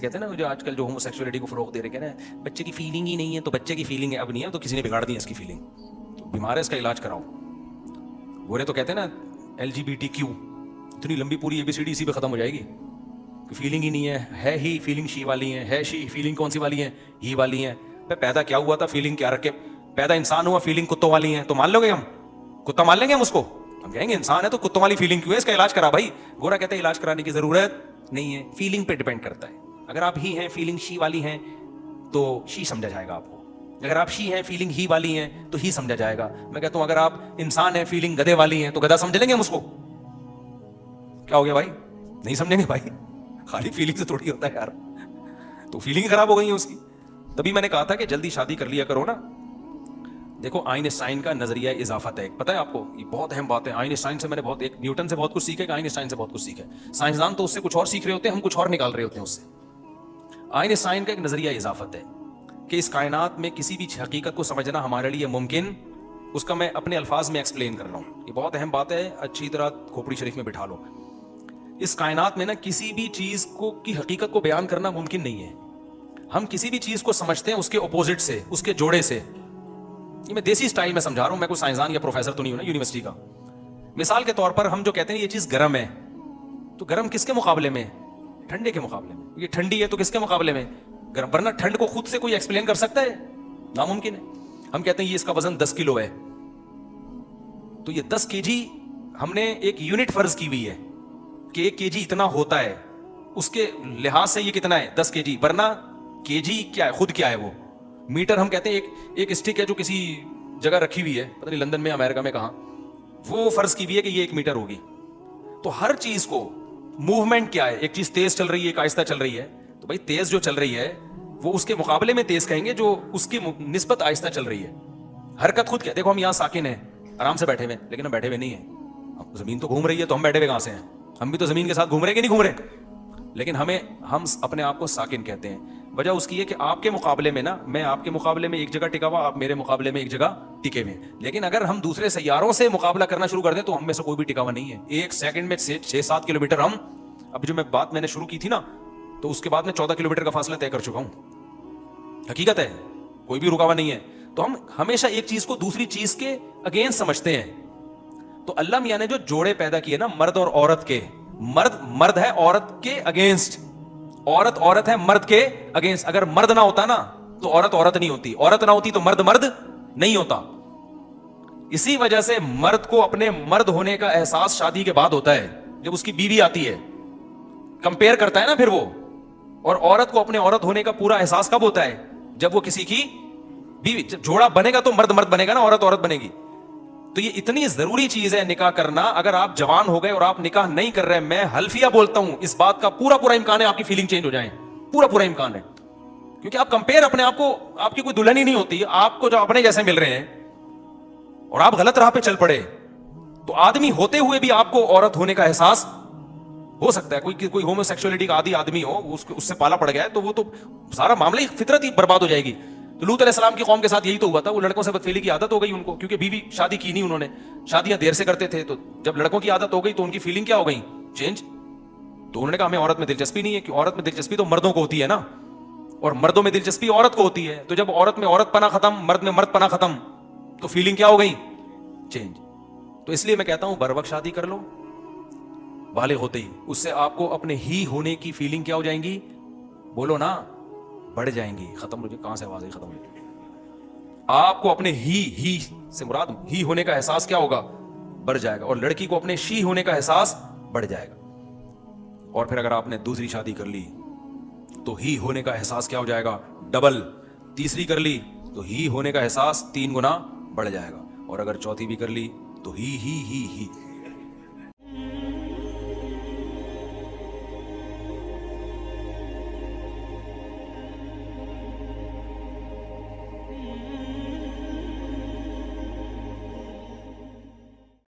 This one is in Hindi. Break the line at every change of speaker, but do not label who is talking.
कहते हैं ना जो आजकल जो होमोसेक्सुअलिटी को फरोग दे रहे हैं ना, बच्चे की फीलिंग ही नहीं है तो बच्चे की फीलिंग है, अब नहीं है तो किसी ने बिगाड़ दी है इसकी फीलिंग, तो बीमार है इसका इलाज कराओ। गोरे तो कहते हैं ना LGBTQ, इतनी लंबी पूरी ABCD इसी पे खत्म हो जाएगी कि फीलिंग ही नहीं है ही फीलिंग शी वाली है शी फीलिंग कौन सी वाली है, ही वाली है। पैदा क्या हुआ था, फीलिंग क्या रखे, पैदा इंसान हुआ, फीलिंग कुत्तों वाली है, तो मान लोगे हम, कुत्ता मान लेंगे हम उसको, हम कहेंगे इंसान है तो कुत्तों वाली फीलिंग क्यों है, इसका इलाज करा भाई। गोरा कहते हैं इलाज कराने की जरूरत नहीं है, फीलिंग पे डिपेंड करता है। अगर आप ही हैं फीलिंग शी वाली हैं तो शी समझा जाएगा आपको, अगर आप शी हैं फीलिंग ही वाली हैं तो ही समझा जाएगा। मैं कहता हूं अगर आप इंसान हैं फीलिंग गधे वाली हैं तो गधा समझ लेंगे हम उसको। क्या हो गया भाई, नहीं समझेंगे भाई, खाली फीलिंग से थोड़ी होता है यार, तो फीलिंग खराब हो गई है उसकी। तभी मैंने कहा था कि जल्दी शादी कर लिया करो ना। देखो आइंस्टाइन का नजरिया इजाफत है, पता है आपको, ये बहुत अहम बात है। आइंस्टाइन से मैंने बहुत, एक न्यूटन से बहुत कुछ सीखा, आइंस्टाइन से बहुत कुछ सीखा। साइंसदान तो उससे कुछ और सीख रहे होते हैं, हम कुछ और निकाल रहे होते हैं उससे। आइंस्टाइन का एक नजरिया इजाफत है कि इस कायनात में किसी भी हकीकत को समझना हमारे लिए मुमकिन, उसका मैं अपने अल्फाज में एक्सप्लेन कर रहा हूं, ये बहुत अहम बात है, अच्छी तरह खोपड़ी शरीफ में बिठा लो। इस कायनात में ना किसी भी चीज को की हकीकत को बयान करना मुमकिन नहीं है। हम किसी भी चीज को समझते हैं उसके अपोजिट से, उसके जोड़े से। ये मैं देसी स्टाइल में समझा रहा हूं, मैं कोई साइंसदान या प्रोफेसर तो नहीं हूं ना यूनिवर्सिटी का। मिसाल के तौर पर हम जो कहते हैं ये चीज गर्म है, तो गर्म किसके मुकाबले में, ठंडे के मुकाबले में। ये ठंडी है तो किसके मुकाबले में, गर्म। वरना ठंड को खुद से कोई एक्सप्लेन कर सकता है, नामुमकिन है। हम कहते हैं ये इसका वजन 10 किलो है, तो ये 10 kg हमने एक यूनिट फर्ज की हुई है कि 1 kg इतना होता है, उसके लिहाज से ये कितना है 10 kg। वरना kg क्या है, खुद क्या है वो। मीटर हम कहते हैं एक स्टिक है जो किसी जगह रखी हुई है, पता नहीं लंदन में अमेरिका में कहां, वो फर्ज की हुई है कि ये 1 मीटर होगी। तो हर चीज को मूवमेंट क्या है, एक चीज तेज चल रही है एक आहिस्ता चल रही है, तो भाई तेज जो चल रही है वो उसके मुकाबले में तेज कहेंगे जो उसकी निस्बत आहिस्ता चल रही है। हरकत खुद क्या, देखो हम यहां साकिन है, आराम से बैठे हुए, लेकिन हम बैठे हुए नहीं है, जमीन तो घूम रही है, तो हम बैठे हुए कहां से हैं, हम भी तो जमीन के साथ घूम रहे कि नहीं घूम रहे, लेकिन हम अपने आप को साकिन कहते हैं। वजह उसकी है कि आपके मुकाबले में ना, मैं आपके मुकाबले में एक जगह टिका हुआ, आप मेरे मुकाबले में एक जगह टिके हुए। लेकिन अगर हम दूसरे सैयारों से मुकाबला करना शुरू कर दें तो हम में से कोई भी टिका हुआ नहीं है। एक सेकंड में 6-7 किलोमीटर हम, अब जो मैं बात मैंने शुरू की थी ना, तो उसके बाद में 14 किलोमीटर का फासला तय कर चुका हूं। हकीकत है, कोई भी रुका हुआ नहीं है। तो हम हमेशा एक चीज को दूसरी चीज के अगेंस्ट समझते हैं। तो अल्लाह मियां ने जो जोड़े पैदा किए ना, मर्द और औरत के, मर्द है औरत के अगेंस्ट, औरत है मर्द के अगेंस्ट। अगर मर्द ना होता ना तो औरत नहीं होती, औरत ना होती तो मर्द नहीं होता। इसी वजह से मर्द को अपने मर्द होने का एहसास शादी के बाद होता है, जब उसकी बीवी आती है, कंपेयर करता है ना फिर वो। और औरत को अपने औरत होने का पूरा एहसास कब होता है, जब वो किसी की बीवी, जोड़ा बनेगा तो मर्द बनेगा ना, औरत बनेगी। तो ये इतनी जरूरी चीज है निकाह करना। अगर आप जवान हो गए और आप निकाह नहीं कर रहे, मैं हल्फिया बोलता हूं, इस बात का पूरा इम्कान है आपकी फीलिंग चेंज हो जाए, पूरा इम्कान है। क्योंकि आप कंपेयर अपने आप को, आपकी कोई दुल्हन ही नहीं होती, आपको जो अपने जैसे मिल रहे हैं और आप गलत राह पे चल पड़े, तो आदमी होते हुए भी आपको औरत होने का एहसास हो सकता है। कोई होमोसेक्सुअलिटी का आदि आदमी हो, उससे पाला पड़ गया है, तो वो तो सारा मामला ही, फितरत ही बर्बाद हो जाएगी। तो लूत अलैहिस्सलाम की कौम के साथ यही तो हुआ था, वो लड़कों से बदफेली की आदत हो गई उनको, क्योंकि बीवी शादी की नहीं उन्होंने, शादियां देर से करते थे। तो जब लड़कों की आदत हो गई तो उनकी फीलिंग क्या हो गई, चेंज। तो उन्होंने कहा हमें औरत में दिलचस्पी नहीं है, कि औरत में दिलचस्पी तो मर्दों को होती है ना, और मर्दों में दिलचस्पी औरत को होती है। तो जब औरत में औरत पना खत्म, मर्द में मर्द पना खत्म, तो फीलिंग क्या हो गई, चेंज। तो इसलिए मैं कहता हूं बर वक्त शादी कर लो, बालिग होते ही। उससे आपको अपने ही होने की फीलिंग क्या हो जाएंगी, बोलो ना, बढ़ जाएंगी। खत्म हो जाए, कहां से आवाज आई, खत्म हो जाएगी। आपको अपने ही से मुराद ही होने का एहसास क्या होगा, बढ़ जाएगा। और लड़की को अपने शी होने का एहसास बढ़ जाएगा। और फिर अगर आपने दूसरी शादी कर ली तो ही होने का एहसास क्या हो जाएगा, डबल। तीसरी कर ली तो ही होने का एहसास 3 गुना बढ़ जाएगा। और अगर चौथी भी कर ली तो ही